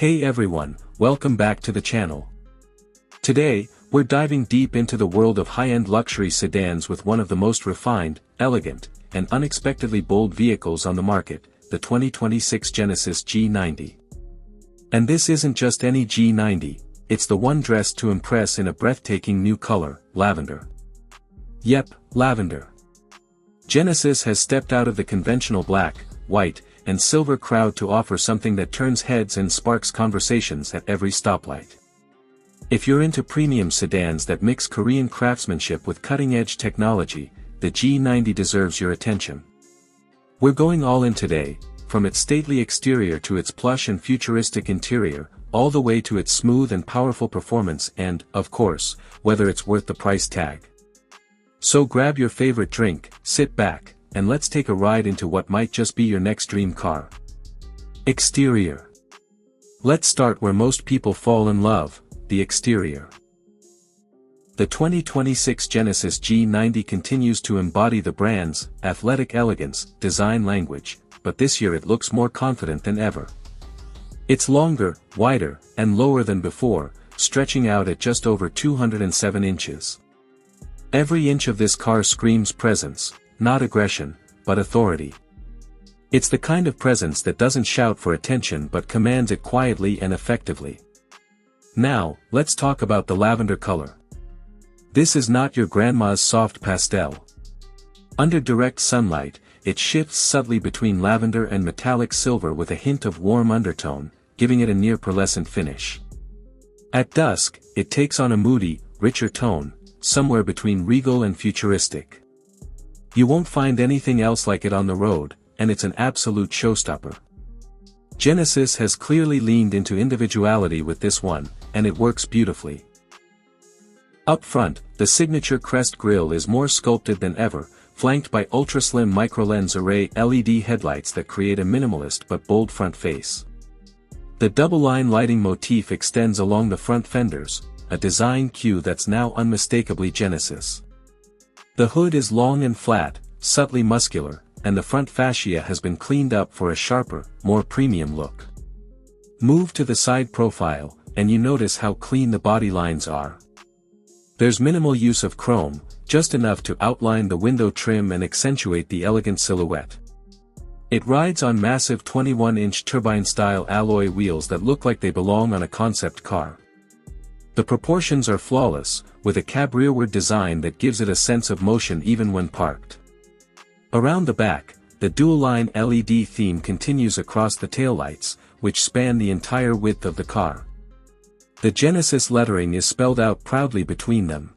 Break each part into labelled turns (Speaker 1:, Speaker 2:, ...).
Speaker 1: Hey everyone, welcome back to the channel. Today, we're diving deep into the world of high-end luxury sedans with one of the most refined, elegant, and unexpectedly bold vehicles on the market, the 2026 Genesis G90. And this isn't just any G90, it's the one dressed to impress in a breathtaking new color, lavender. Yep, lavender. Genesis has stepped out of the conventional black, white, and silver crowd to offer something that turns heads and sparks conversations at every stoplight. If you're into premium sedans that mix Korean craftsmanship with cutting-edge technology, the G90 deserves your attention. We're going all in today, from its stately exterior to its plush and futuristic interior, all the way to its smooth and powerful performance and, of course, whether it's worth the price tag. So grab your favorite drink, sit back, and let's take a ride into what might just be your next dream car. Exterior. Let's start where most people fall in love, the exterior. The 2026 Genesis G90 continues to embody the brand's athletic elegance, design language, but this year it looks more confident than ever. It's longer, wider, and lower than before, stretching out at just over 207 inches. Every inch of this car screams presence, not aggression, but authority. It's the kind of presence that doesn't shout for attention but commands it quietly and effectively. Now, let's talk about the lavender color. This is not your grandma's soft pastel. Under direct sunlight, it shifts subtly between lavender and metallic silver with a hint of warm undertone, giving it a near pearlescent finish. At dusk, it takes on a moody, richer tone, somewhere between regal and futuristic. You won't find anything else like it on the road, and it's an absolute showstopper. Genesis has clearly leaned into individuality with this one, and it works beautifully. Up front, the signature crest grille is more sculpted than ever, flanked by ultra-slim micro-lens array LED headlights that create a minimalist but bold front face. The double-line lighting motif extends along the front fenders, a design cue that's now unmistakably Genesis. The hood is long and flat, subtly muscular, and the front fascia has been cleaned up for a sharper, more premium look. Move to the side profile, and you notice how clean the body lines are. There's minimal use of chrome, just enough to outline the window trim and accentuate the elegant silhouette. It rides on massive 21-inch turbine-style alloy wheels that look like they belong on a concept car. The proportions are flawless, with a cab rearward design that gives it a sense of motion even when parked. Around the back, the dual-line LED theme continues across the taillights, which span the entire width of the car. The Genesis lettering is spelled out proudly between them.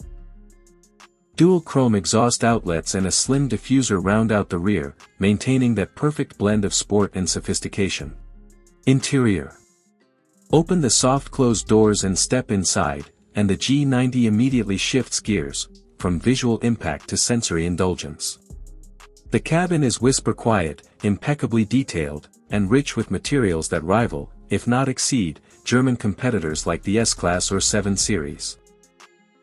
Speaker 1: Dual chrome exhaust outlets and a slim diffuser round out the rear, maintaining that perfect blend of sport and sophistication. Interior. Open the soft-closed doors and step inside, and the G90 immediately shifts gears, from visual impact to sensory indulgence. The cabin is whisper-quiet, impeccably detailed, and rich with materials that rival, if not exceed, German competitors like the S-Class or 7 Series.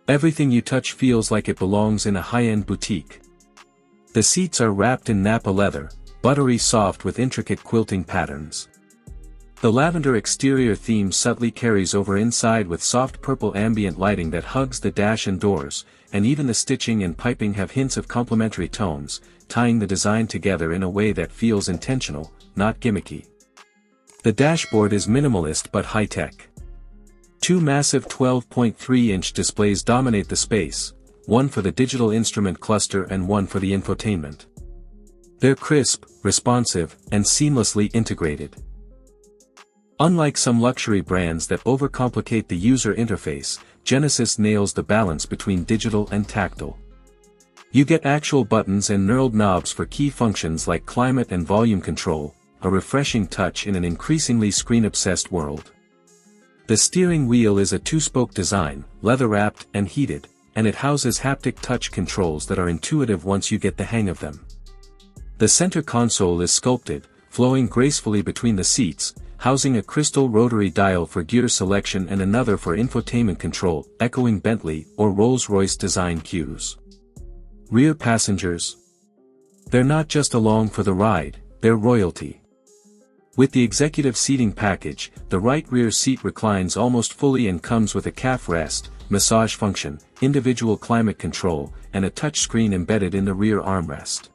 Speaker 1: Everything you touch feels like it belongs in a high-end boutique. The seats are wrapped in Napa leather, buttery soft with intricate quilting patterns. The lavender exterior theme subtly carries over inside with soft purple ambient lighting that hugs the dash and doors, and even the stitching and piping have hints of complementary tones, tying the design together in a way that feels intentional, not gimmicky. The dashboard is minimalist but high-tech. Two massive 12.3-inch displays dominate the space, one for the digital instrument cluster and one for the infotainment. They're crisp, responsive, and seamlessly integrated. Unlike some luxury brands that overcomplicate the user interface, Genesis nails the balance between digital and tactile. You get actual buttons and knurled knobs for key functions like climate and volume control, a refreshing touch in an increasingly screen-obsessed world. The steering wheel is a two-spoke design, leather-wrapped and heated, and it houses haptic touch controls that are intuitive once you get the hang of them. The center console is sculpted, flowing gracefully between the seats, housing a crystal rotary dial for gear selection and another for infotainment control, echoing Bentley or Rolls-Royce design cues. Rear passengers. They're not just along for the ride, they're royalty. With the executive seating package, the right rear seat reclines almost fully and comes with a calf rest, massage function, individual climate control, and a touchscreen embedded in the rear armrest.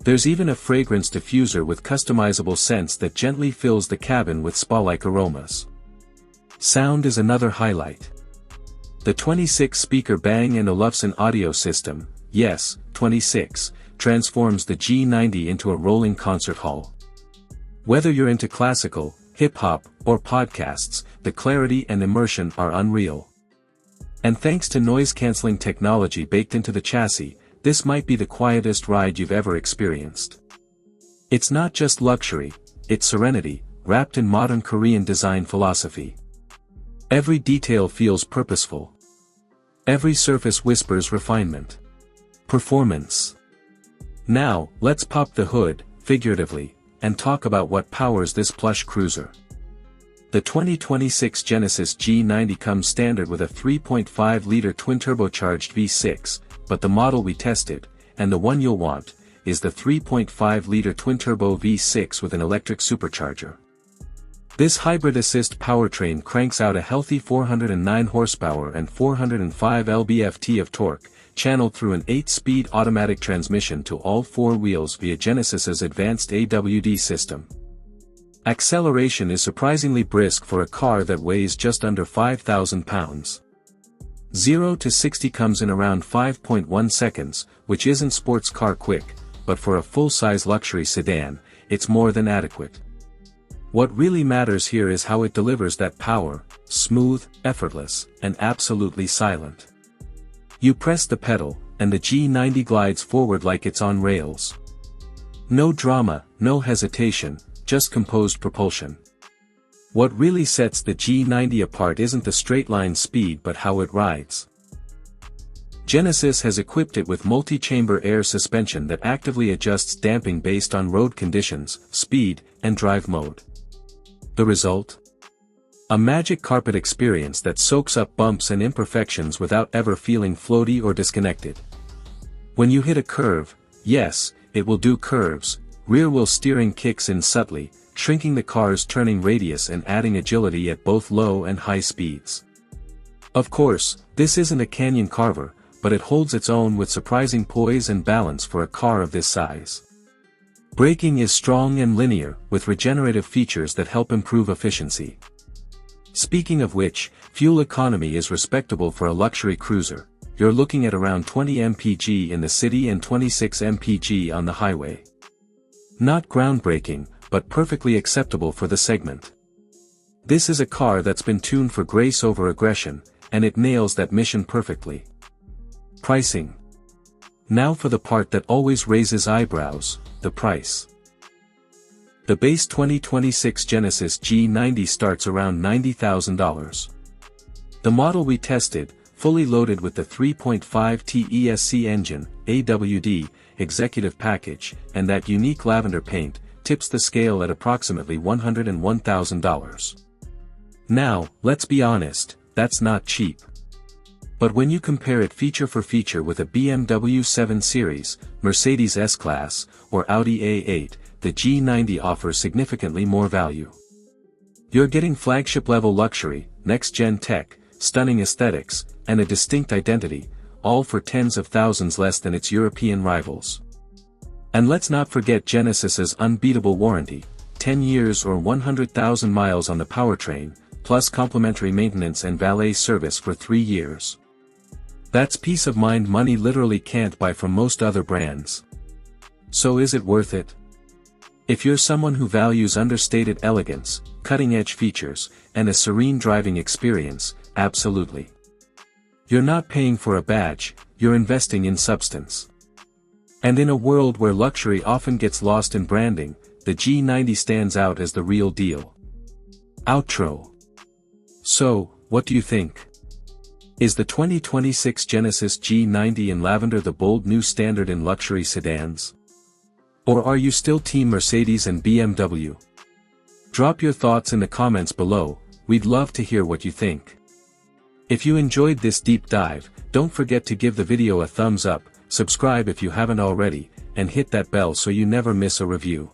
Speaker 1: There's even a fragrance diffuser with customizable scents that gently fills the cabin with spa-like aromas. Sound is another highlight. The 26-speaker Bang & Olufsen audio system, yes, 26, transforms the G90 into a rolling concert hall. Whether you're into classical, hip-hop, or podcasts, the clarity and immersion are unreal. And thanks to noise-canceling technology baked into the chassis, this might be the quietest ride you've ever experienced. It's not just luxury, it's serenity, wrapped in modern Korean design philosophy. Every detail feels purposeful. Every surface whispers refinement. Performance. Now, let's pop the hood, figuratively, and talk about what powers this plush cruiser. The 2026 Genesis G90 comes standard with a 3.5-liter twin-turbocharged V6, but the model we tested, and the one you'll want, is the 3.5-liter twin-turbo V6 with an electric supercharger. This hybrid-assist powertrain cranks out a healthy 409 horsepower and 405 lb-ft of torque, channeled through an 8-speed automatic transmission to all four wheels via Genesis's advanced AWD system. Acceleration is surprisingly brisk for a car that weighs just under 5,000 pounds. 0 to 60 comes in around 5.1 seconds, which isn't sports car quick, but for a full-size luxury sedan, it's more than adequate. What really matters here is how it delivers that power, smooth, effortless, and absolutely silent. You press the pedal, and the G90 glides forward like it's on rails. No drama, no hesitation, just composed propulsion. What really sets the G90 apart isn't the straight-line speed but how it rides. Genesis has equipped it with multi-chamber air suspension that actively adjusts damping based on road conditions, speed, and drive mode. The result? A magic carpet experience that soaks up bumps and imperfections without ever feeling floaty or disconnected. When you hit a curve, yes, it will do curves, rear-wheel steering kicks in subtly, shrinking the car's turning radius and adding agility at both low and high speeds. Of course, this isn't a canyon carver, but it holds its own with surprising poise and balance for a car of this size. Braking is strong and linear, with regenerative features that help improve efficiency. Speaking of which, fuel economy is respectable for a luxury cruiser. You're looking at around 20 mpg in the city and 26 mpg on the highway. Not groundbreaking, but perfectly acceptable for the segment. This is a car that's been tuned for grace over aggression, and it nails that mission perfectly. Pricing. Now for the part that always raises eyebrows, the price. The base 2026 Genesis G90 starts around $90,000. The model we tested, fully loaded with the 3.5 TESC engine, AWD, executive package, and that unique lavender paint, tips the scale at approximately $101,000. Now, let's be honest, that's not cheap. But when you compare it feature for feature with a BMW 7 Series, Mercedes S-Class, or Audi A8, the G90 offers significantly more value. You're getting flagship-level luxury, next-gen tech, stunning aesthetics, and a distinct identity, all for tens of thousands less than its European rivals. And let's not forget Genesis's unbeatable warranty, 10 years or 100,000 miles on the powertrain, plus complimentary maintenance and valet service for 3 years. That's peace of mind money literally can't buy from most other brands. So is it worth it? If you're someone who values understated elegance, cutting-edge features, and a serene driving experience, absolutely. You're not paying for a badge, you're investing in substance. And in a world where luxury often gets lost in branding, the G90 stands out as the real deal. Outro. So, what do you think? Is the 2026 Genesis G90 in lavender the bold new standard in luxury sedans? Or are you still Team Mercedes and BMW? Drop your thoughts in the comments below, we'd love to hear what you think. If you enjoyed this deep dive, don't forget to give the video a thumbs up, subscribe if you haven't already, and hit that bell so you never miss a review.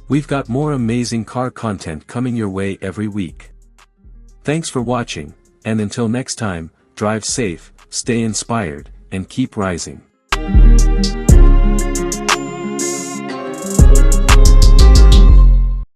Speaker 1: We've got more amazing car content coming your way every week. Thanks for watching, and until next time, drive safe, stay inspired, and keep rising.